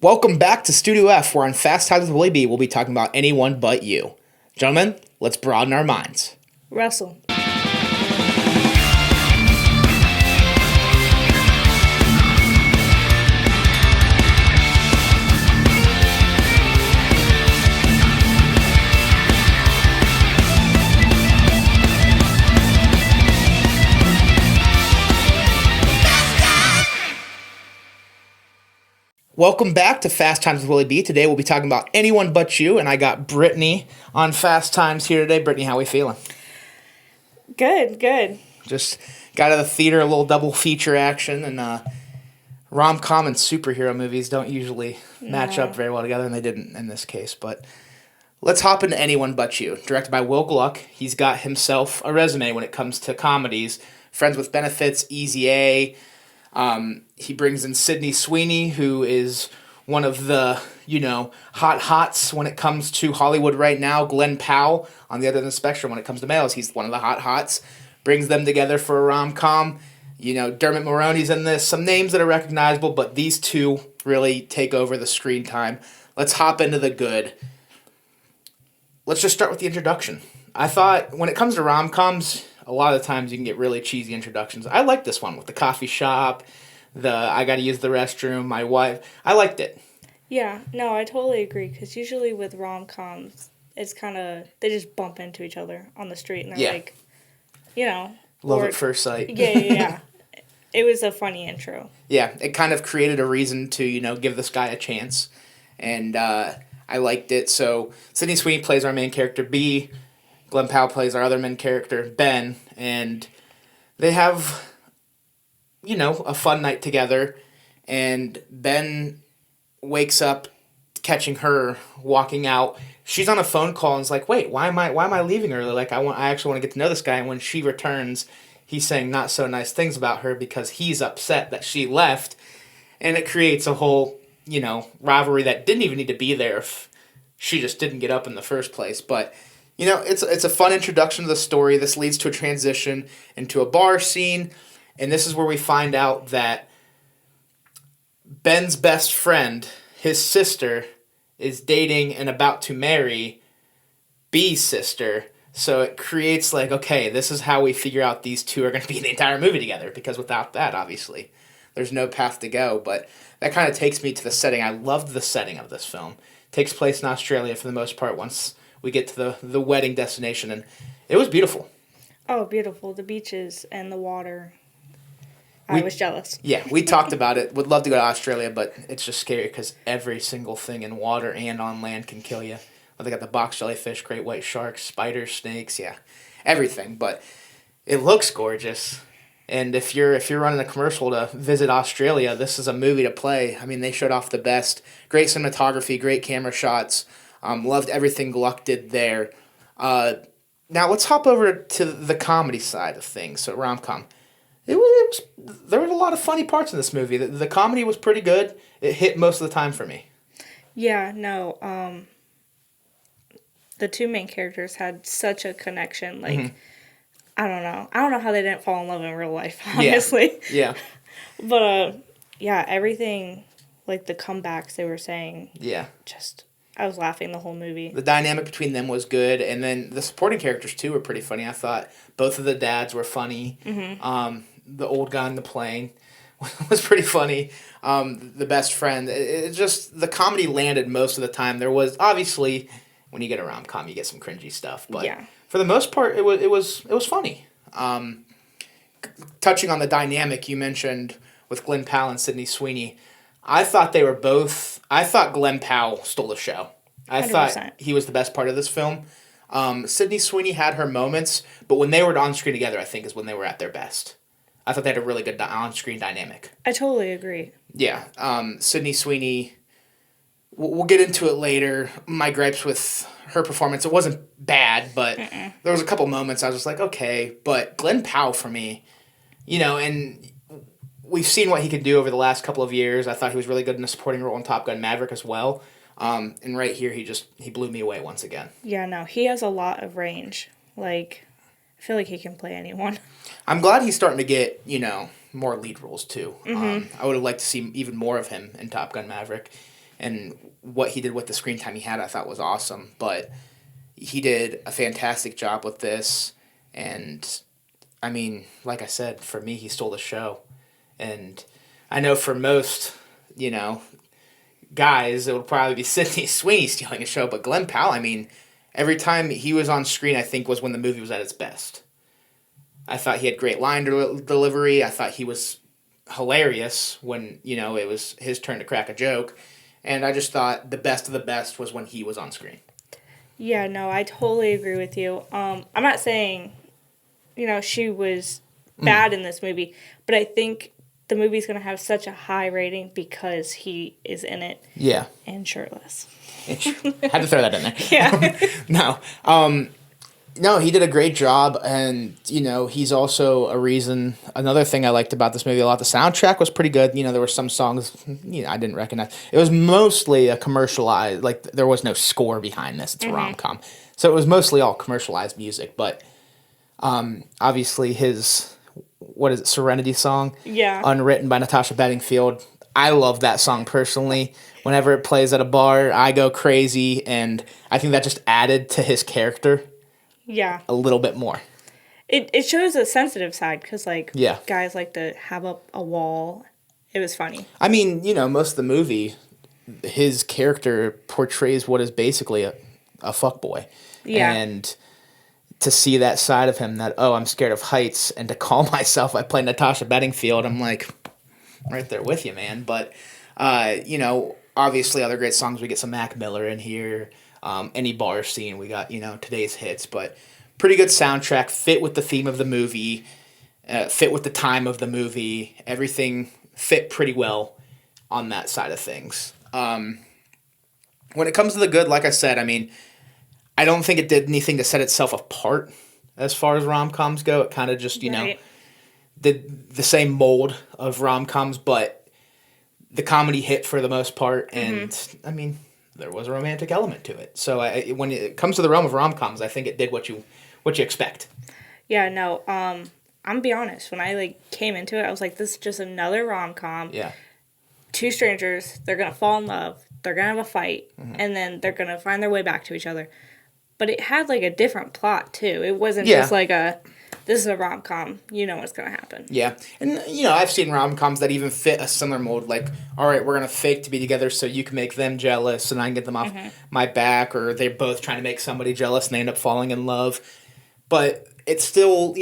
Welcome back to Studio F, where on Fast Times with Willy B, we'll be talking about anyone but you. Gentlemen, let's broaden our minds. Russell. Welcome back to Fast Times with Willy B. Today we'll be talking about anyone but you, and I got Britani on Fast Times here today. Britani, how we feeling? Good. Just got out of the theater, a little double feature action, and rom-com and superhero movies don't usually match up very well together, and they didn't in this case. But let's hop into Anyone But You. Directed by Will Gluck. He's got himself a resume when it comes to comedies. Friends with Benefits, Easy A. He brings in Sydney Sweeney, who is one of the, hot hots when it comes to Hollywood right now. Glenn Powell, on the other end of the spectrum, when it comes to males, he's one of the hot hots. Brings them together for a rom-com. Dermot Mulroney's in this. Some names that are recognizable, but these two really take over the screen time. Let's hop into the good. Let's just start with the introduction. I thought when it comes to rom-coms, a lot of the times you can get really cheesy introductions. I like this one with the coffee shop, the I gotta use the restroom, my wife. I liked it. Yeah, no, I totally agree, because usually with rom-coms, it's kind of, they just bump into each other on the street, and they're like, Love at first sight. Yeah. It was a funny intro. Yeah, it kind of created a reason to, give this guy a chance, and I liked it. So Sydney Sweeney plays our main character, B. Glenn Powell plays our other main character, Ben, and they have, a fun night together, and Ben wakes up catching her walking out. She's on a phone call and is like, wait, why am I leaving early? Like, I actually want to get to know this guy. And when she returns, he's saying not so nice things about her because he's upset that she left, and it creates a whole, rivalry that didn't even need to be there if she just didn't get up in the first place. But it's a fun introduction to the story. This leads to a transition into a bar scene, and this is where we find out that Ben's best friend, his sister, is dating and about to marry B's sister. So it creates okay, this is how we figure out these two are going to be in the entire movie together, because without that, obviously, there's no path to go. But that kind of takes me to the setting. I loved the setting of this film. It takes place in Australia for the most part once we get to the wedding destination, and it was beautiful. Oh, beautiful. The beaches and the water. I was jealous. Yeah, we talked about it. Would love to go to Australia, but it's just scary because every single thing in water and on land can kill you. Well, they got the box jellyfish, great white sharks, spiders, snakes, yeah, everything. But it looks gorgeous. And if you're running a commercial to visit Australia, this is a movie to play. I mean, they showed off the best. Great cinematography, great camera shots. Loved everything Gluck did there. Now let's hop over to the comedy side of things. So rom-com. There were a lot of funny parts in this movie. The comedy was pretty good. It hit most of the time for me. Yeah, no. The two main characters had such a connection. I don't know. I don't know how they didn't fall in love in real life, honestly. Yeah. But, everything, the comebacks they were saying. Yeah. I was laughing the whole movie. The dynamic between them was good, and then the supporting characters, too, were pretty funny. I thought both of the dads were funny. Mm-hmm. The old guy on the plane was pretty funny. The best friend. It just, the comedy landed most of the time. There was, obviously, when you get a rom-com, you get some cringy stuff. But for the most part, it was funny. Touching on the dynamic you mentioned with Glenn Powell and Sydney Sweeney, I thought Glenn Powell stole the show. I 100%. thought he was the best part of this film. Sydney Sweeney had her moments, but when they were on screen together, I think is when they were at their best. I thought they had a really good on-screen dynamic. I totally agree. Yeah. Sydney Sweeney, we'll get into it later. My gripes with her performance, it wasn't bad, but there was a couple moments I was just like, okay. But Glenn Powell, for me, and we've seen what he could do over the last couple of years. I thought he was really good in a supporting role in Top Gun Maverick as well. And right here, he blew me away once again. Yeah, no, he has a lot of range. I feel like he can play anyone. I'm glad he's starting to get, more lead roles, too. I would have liked to see even more of him in Top Gun Maverick. and what he did with the screen time he had, I thought was awesome. But he did a fantastic job with this, and I mean, like I said, for me, he stole the show. And I know for most, guys, it would probably be Sydney Sweeney stealing a show, but Glenn Powell, I mean, every time he was on screen, I think was when the movie was at its best. I thought he had great line delivery. I thought he was hilarious when, it was his turn to crack a joke. And I just thought the best of the best was when he was on screen. Yeah, no, I totally agree with you. I'm not saying, she was bad in this movie, but I think the movie's going to have such a high rating because he is in it. Yeah. And shirtless. Had to throw that in there. Yeah. No, he did a great job, and, he's also another thing I liked about this movie a lot, the soundtrack was pretty good. There were some songs, I didn't recognize. It was mostly a commercialized, there was no score behind this. It's a rom-com. So it was mostly all commercialized music, but obviously his, Serenity song? Yeah. Unwritten by Natasha Bedingfield. I love that song personally. Whenever it plays at a bar, I go crazy, and I think that just added to his character. Yeah. A little bit more. It shows a sensitive side because, yeah. guys like to have up a wall. It was funny. I mean, most of the movie, his character portrays what is basically a fuckboy. Yeah. And to see that side of him, that, I'm scared of heights, and to call myself, I play Natasha Bedingfield, I'm like, right there with you, man. But, obviously other great songs, we get some Mac Miller in here. Any bar scene, we got, today's hits, but pretty good soundtrack, fit with the theme of the movie, fit with the time of the movie, everything fit pretty well on that side of things. When it comes to the good, like I said, I mean, I don't think it did anything to set itself apart as far as rom-coms go. It kind of just, did the same mold of rom-coms, but the comedy hit for the most part, and, I mean, there was a romantic element to it. So when it comes to the realm of rom-coms, I think it did what you expect. Yeah, no, I'm gonna be honest. When I came into it, I was like, this is just another rom-com. Yeah. Two strangers, they're gonna fall in love, they're gonna have a fight, and then they're gonna find their way back to each other. But it had a different plot too. It wasn't just this is a rom-com, you know what's going to happen. Yeah. And, I've seen rom-coms that even fit a similar mold, all right, we're going to fake to be together so you can make them jealous and I can get them off my back, or they're both trying to make somebody jealous and they end up falling in love. But it's still,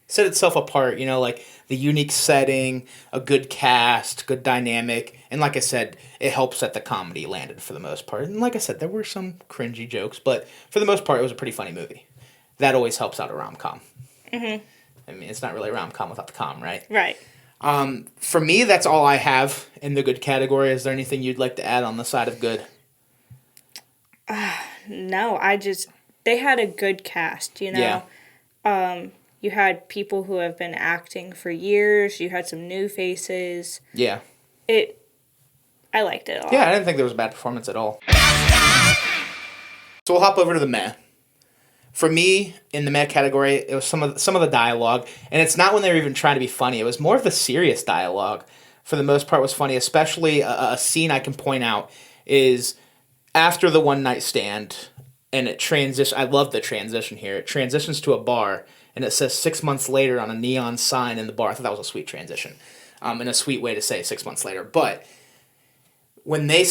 set itself apart, the unique setting, a good cast, good dynamic, and like I said, it helps that the comedy landed for the most part. And like I said, there were some cringy jokes, but for the most part, it was a pretty funny movie. That always helps out a rom-com. Mm-hmm. I mean, it's not really a rom-com without the com, right? Right. For me, that's all I have in the good category. Is there anything you'd like to add on the side of good? No, they had a good cast, Yeah. You had people who have been acting for years. You had some new faces. Yeah. I liked it a lot. Yeah, I didn't think there was a bad performance at all. So we'll hop over to the meh. For me, in the meh category, it was some of the dialogue, and it's not when they were even trying to be funny. It was more of the serious dialogue. For the most part, was funny. Especially a scene I can point out is after the one night stand, and it transitions. I love the transition here. It transitions to a bar, and it says 6 months later on a neon sign in the bar. I thought that was a sweet transition, and a sweet way to say 6 months later. But when they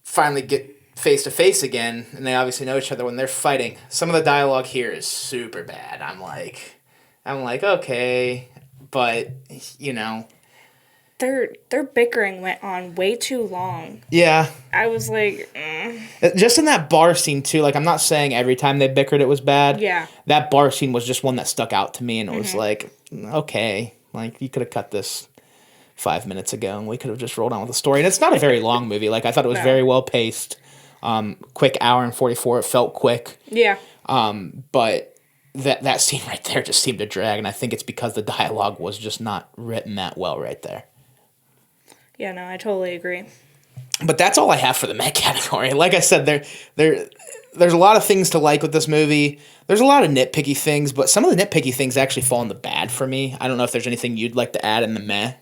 finally get face to face again, and they obviously know each other, when they're fighting, some of the dialogue here is super bad. I'm like, okay, but their bickering went on way too long. Yeah. I was like, just in that bar scene too. I'm not saying every time they bickered it was bad. Yeah. That bar scene was just one that stuck out to me, and it was okay, you could have cut this 5 minutes ago, and we could have just rolled on with the story. And it's not a very long movie. I thought it was very well paced. Quick hour and 44. It felt quick. Yeah. But that scene right there just seemed to drag, and I think it's because the dialogue was just not written that well right there. Yeah, no, I totally agree. But that's all I have for the meh category. Like I said, there's a lot of things to like with this movie. There's a lot of nitpicky things, but some of the nitpicky things actually fall in the bad for me. I don't know if there's anything you'd like to add in the meh.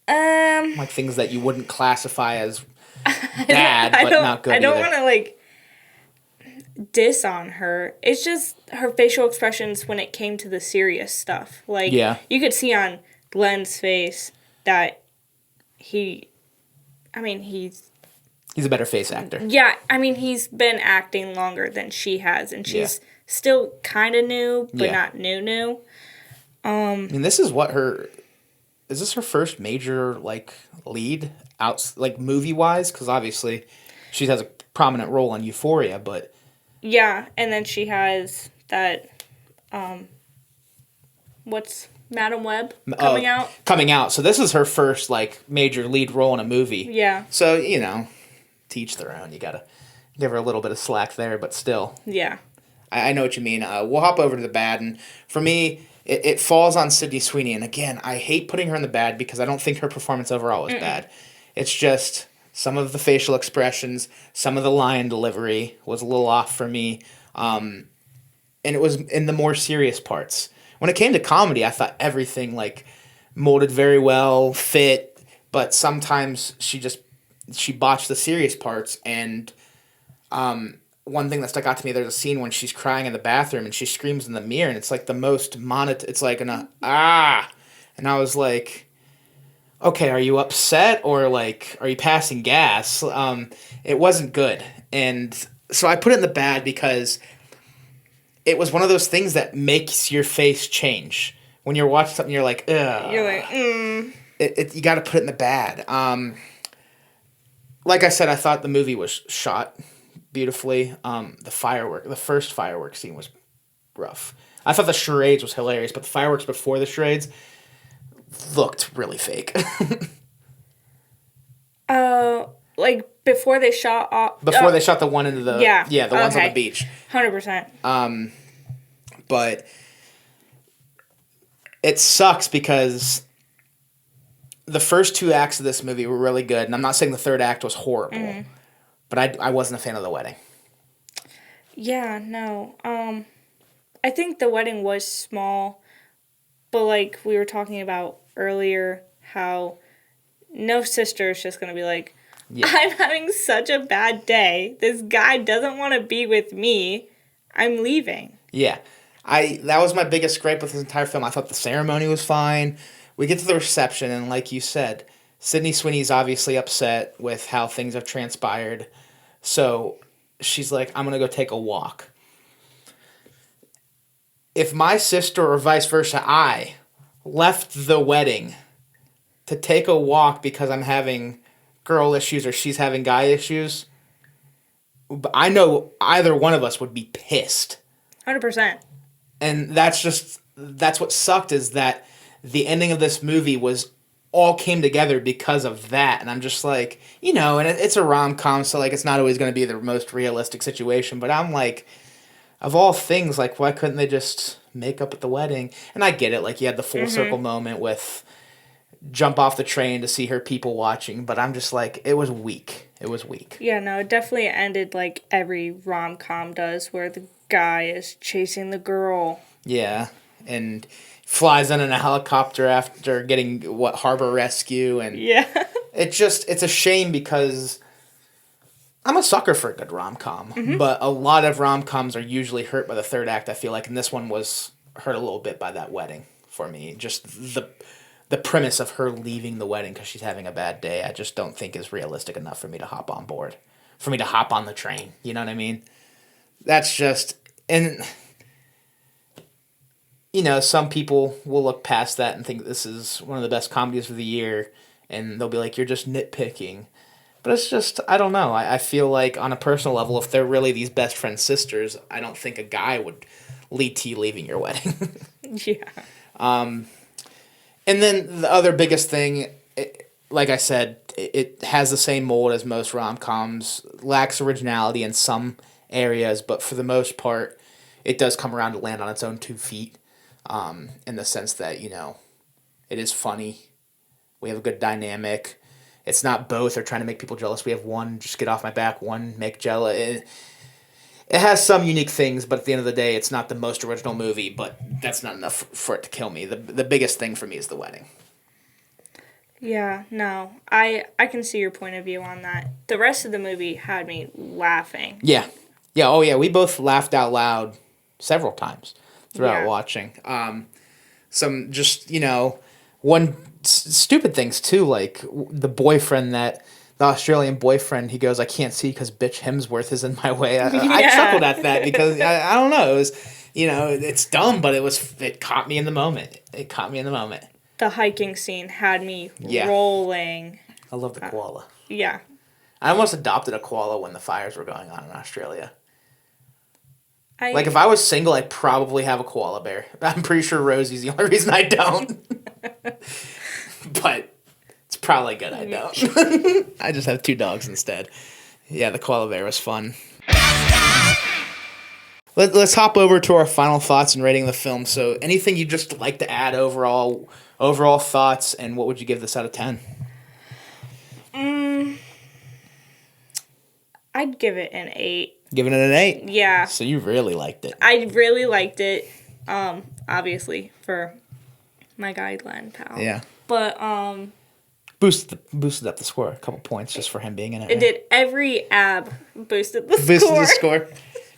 Like things that you wouldn't classify as bad, but not good I don't either. want to, like, diss on her. It's just her facial expressions when it came to the serious stuff. Like, Yeah. you could see on Glenn's face that he's He's a better face actor. yeah, I mean, he's been acting longer than she has, and she's still kind of new, but not new. I mean, this is is this her first major, like, lead out, like, movie-wise? Because obviously she has a prominent role in Euphoria, but... Yeah, and then she has that, what's Madam Web coming out? Coming out. So this is her first, like, major lead role in a movie. Yeah. So, you know, to each their own. You gotta give her a little bit of slack there, but still. Yeah. I know what you mean. We'll hop over to the bad, and for me, it falls on Sydney Sweeney. And again, I hate putting her in the bad because I don't think her performance overall was bad. It's just some of the facial expressions, some of the line delivery was a little off for me, and it was in the more serious parts. When it came to comedy, I thought everything like molded very well, fit, but sometimes she botched the serious parts. And one thing that stuck out to me, there's a scene when she's crying in the bathroom and she screams in the mirror, and it's like the most it's like and I was like, okay, are you upset or like are you passing gas? It wasn't good, and so I put it in the bad because it was one of those things that makes your face change when you're watching something. You're like, ugh. You're like, You got to put it in the bad. Like I said, I thought the movie was shot beautifully. The first fireworks scene was rough. I thought the charades was hilarious, but the fireworks before the charades looked really fake. Like before they shot off. Before they shot the one into the the ones on the beach. 100%. But it sucks because the first two acts of this movie were really good, and I'm not saying the third act was horrible, but I wasn't a fan of the wedding. Yeah, no. I think the wedding was small, but like we were talking about earlier, how no sister is just going to be like, I'm having such a bad day. This guy doesn't want to be with me. I'm leaving. Yeah. That was my biggest gripe with this entire film. I thought the ceremony was fine. We get to the reception, and like you said, Sydney Sweeney's obviously upset with how things have transpired. So she's like, I'm going to go take a walk. If my sister or vice versa, I left the wedding to take a walk because I'm having girl issues or she's having guy issues, I know either one of us would be pissed. 100%. And that's what sucked, is that the ending of this movie all came together because of that. And I'm just like, and it's a rom-com, so like it's not always going to be the most realistic situation, but I'm like, of all things, like, why couldn't they just make up at the wedding? And I get it, like, you had the full circle moment with jump off the train to see her people watching, but I'm just like, it was weak. It was weak. Yeah, no, it definitely ended like every rom-com does, where the guy is chasing the girl. Yeah, and flies in a helicopter after getting, harbor rescue, and yeah. It's a shame because I'm a sucker for a good rom-com, but a lot of rom-coms are usually hurt by the third act, I feel like, and this one was hurt a little bit by that wedding for me. Just the premise of her leaving the wedding because she's having a bad day, I just don't think is realistic enough for me to hop on board, for me to hop on the train. You know what I mean? That's just, and some people will look past that and think this is one of the best comedies of the year, and they'll be like, you're just nitpicking. But it's just, I don't know. I feel like on a personal level, if they're really these best friend sisters, I don't think a guy would lead to you leaving your wedding. Yeah. And then the other biggest thing, like I said, it has the same mold as most rom-coms, lacks originality in some areas, but for the most part, it does come around to land on its own 2 feet, in the sense that, it is funny. We have a good dynamic. It's not both are trying to make people jealous. We have one, just get off my back, one, make jealous. It has some unique things, but at the end of the day, it's not the most original movie, but that's not enough for it to kill me. The biggest thing for me is the wedding. Yeah, no. I can see your point of view on that. The rest of the movie had me laughing. Yeah. Yeah, oh yeah, we both laughed out loud several times throughout Yeah. watching. Some just, one stupid things too, like the boyfriend the Australian boyfriend, he goes, I can't see because bitch Hemsworth is in my way. I Yeah. chuckled at that because I don't know. It was, it's dumb, but it caught me in the moment. It caught me in the moment. The hiking scene had me Yeah. rolling. I love the koala. Yeah. I almost adopted a koala when the fires were going on in Australia. I Like, if I was single, I'd probably have a koala bear. I'm pretty sure Rosie's the only reason I don't. But it's probably good I don't. I just have 2 dogs instead. Yeah, the koala bear was fun. Let's hop over to our final thoughts and rating the film. So, anything you'd just like to add overall thoughts, and what would you give this out of 10? I'd give it an 8. Giving it an 8? Yeah. So you really liked it. I really liked it. Obviously for my guy Glenn Powell. Yeah. But boosted up the score a couple points just for him being in it. It did. Every ab boosted the Boosted score. the score.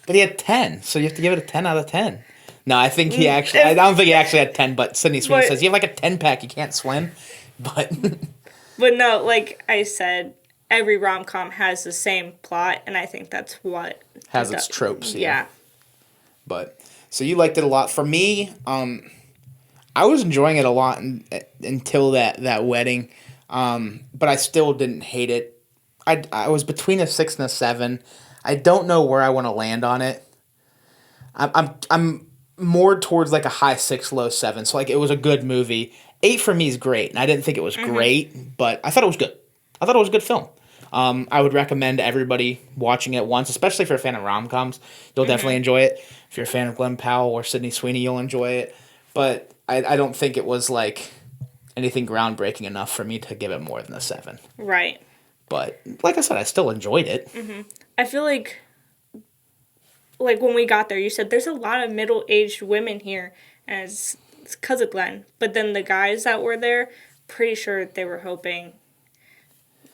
But he had 10, so you have to give it a 10 out of 10. No, I think he actually... I don't think he actually had 10, but Sydney Sweeney says, you have like a 10-pack, you can't swim. But... But no, like I said, every rom-com has the same plot, and I think that's what... has its tropes, yeah. But... So you liked it a lot. For me, I was enjoying it a lot until that wedding. But I still didn't hate it. I was between a 6 and a 7. I don't know where I want to land on it. I'm more towards like a high 6, low 7. So like it was a good movie. 8 for me is great, and I didn't think it was great, but I thought it was good. I thought it was a good film. I would recommend everybody watching it once, especially if you're a fan of rom-coms. You'll definitely enjoy it. If you're a fan of Glenn Powell or Sydney Sweeney, you'll enjoy it. But I don't think it was like anything groundbreaking enough for me to give it more than a 7. Right. But like I said, I still enjoyed it. I feel like when we got there, you said there's a lot of middle-aged women here, and it's because of Glenn. But then the guys that were there, pretty sure they were hoping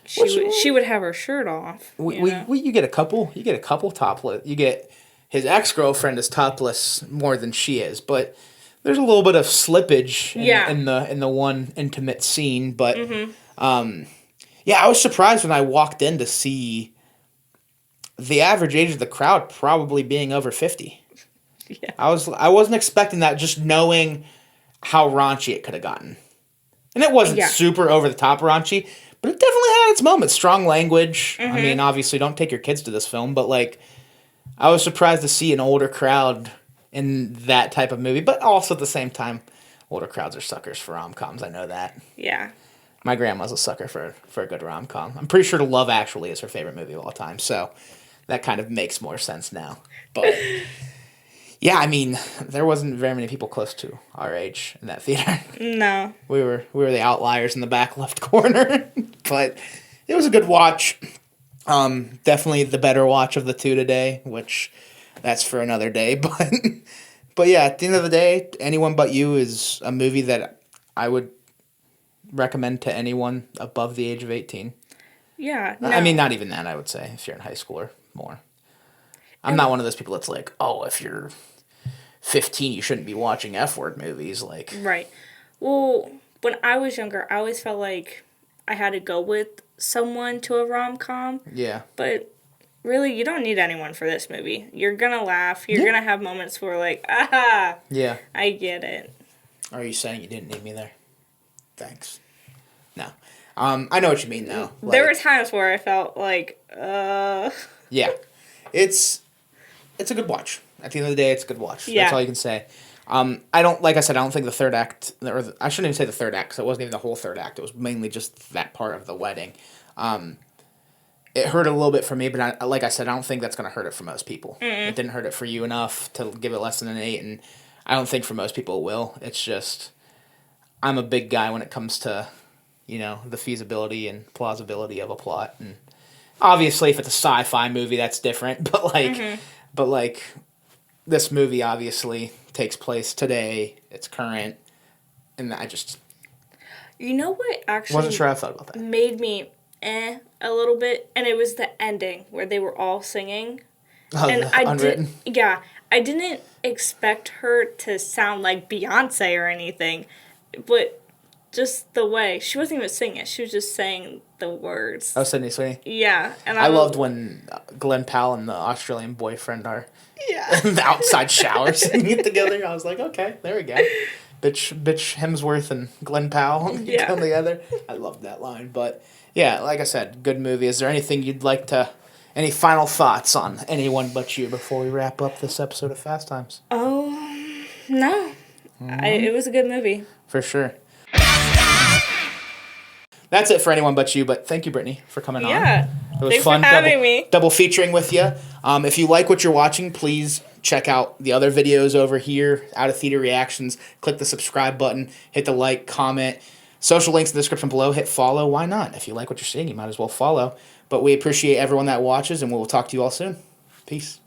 she would have her shirt off. You get a couple. You get a couple topless. You get his ex-girlfriend is topless more than she is, but there's a little bit of slippage in the one intimate scene. But I was surprised when I walked in to see the average age of the crowd probably being over 50. Yeah. I wasn't expecting that, just knowing how raunchy it could have gotten. And it wasn't super over the top raunchy, but it definitely had its moments. Strong language. I mean, obviously, don't take your kids to this film, but like, I was surprised to see an older crowd in that type of movie, but also at the same time, older crowds are suckers for rom-coms. I know that. Yeah. My grandma's a sucker for a good rom-com. I'm pretty sure Love Actually is her favorite movie of all time, so that kind of makes more sense now. But yeah, I mean, there wasn't very many people close to our age in that theater. No. We were the outliers in the back left corner, but it was a good watch. Definitely the better watch of the two today, which that's for another day. But yeah, at the end of the day, Anyone But You is a movie that I would recommend to anyone above the age of 18. Yeah. No. I mean, not even that, I would say, if you're in high school or more. I'm not one of those people that's like, oh, if you're 15, you shouldn't be watching F-word movies. Like, right. Well, when I was younger, I always felt like I had to go with someone to a rom-com. Yeah. But really, you don't need anyone for this movie. You're going to laugh. You're going to have moments where like, aha. Yeah. I get it. Are you saying you didn't need me there? Thanks. No. I know what you mean, though. Like, there were times where I felt like, Yeah. It's a good watch. At the end of the day, it's a good watch. Yeah. That's all you can say. I don't think the third act, or I shouldn't even say the third act, because it wasn't even the whole third act. It was mainly just that part of the wedding. It hurt a little bit for me, but like I said, I don't think that's going to hurt it for most people. It didn't hurt it for you enough to give it less than an 8, and I don't think for most people it will. It's just, I'm a big guy when it comes to, the feasibility and plausibility of a plot. And obviously, if it's a sci-fi movie, that's different. But like, this movie obviously takes place today. It's current, and I just You know what actually Wasn't sure how I felt about that. made me a little bit, and it was the ending where they were all singing. Oh, And Unwritten. I didn't expect her to sound like Beyonce or anything, but just the way she wasn't even singing it; she was just saying the words. Oh, Sydney Sweeney. Yeah, and I loved when Glenn Powell and the Australian boyfriend are in the outside shower singing it together. I was like, okay, there we go. Bitch Hemsworth and Glenn Powell come together. I loved that line. But yeah, like I said, good movie. Is there anything you'd like to, any final thoughts on Anyone But You before we wrap up this episode of Fast Times? Oh, no. It was a good movie. For sure. That's it for Anyone But You, but thank you, Brittany, for coming on. Yeah. It was Thanks fun for having me. double featuring with you. If you like what you're watching, please check out the other videos over here, Out of Theater Reactions. Click the subscribe button, hit the like, comment. Social links in the description below. Hit follow. Why not? If you like what you're seeing, you might as well follow. But we appreciate everyone that watches, and we'll talk to you all soon. Peace.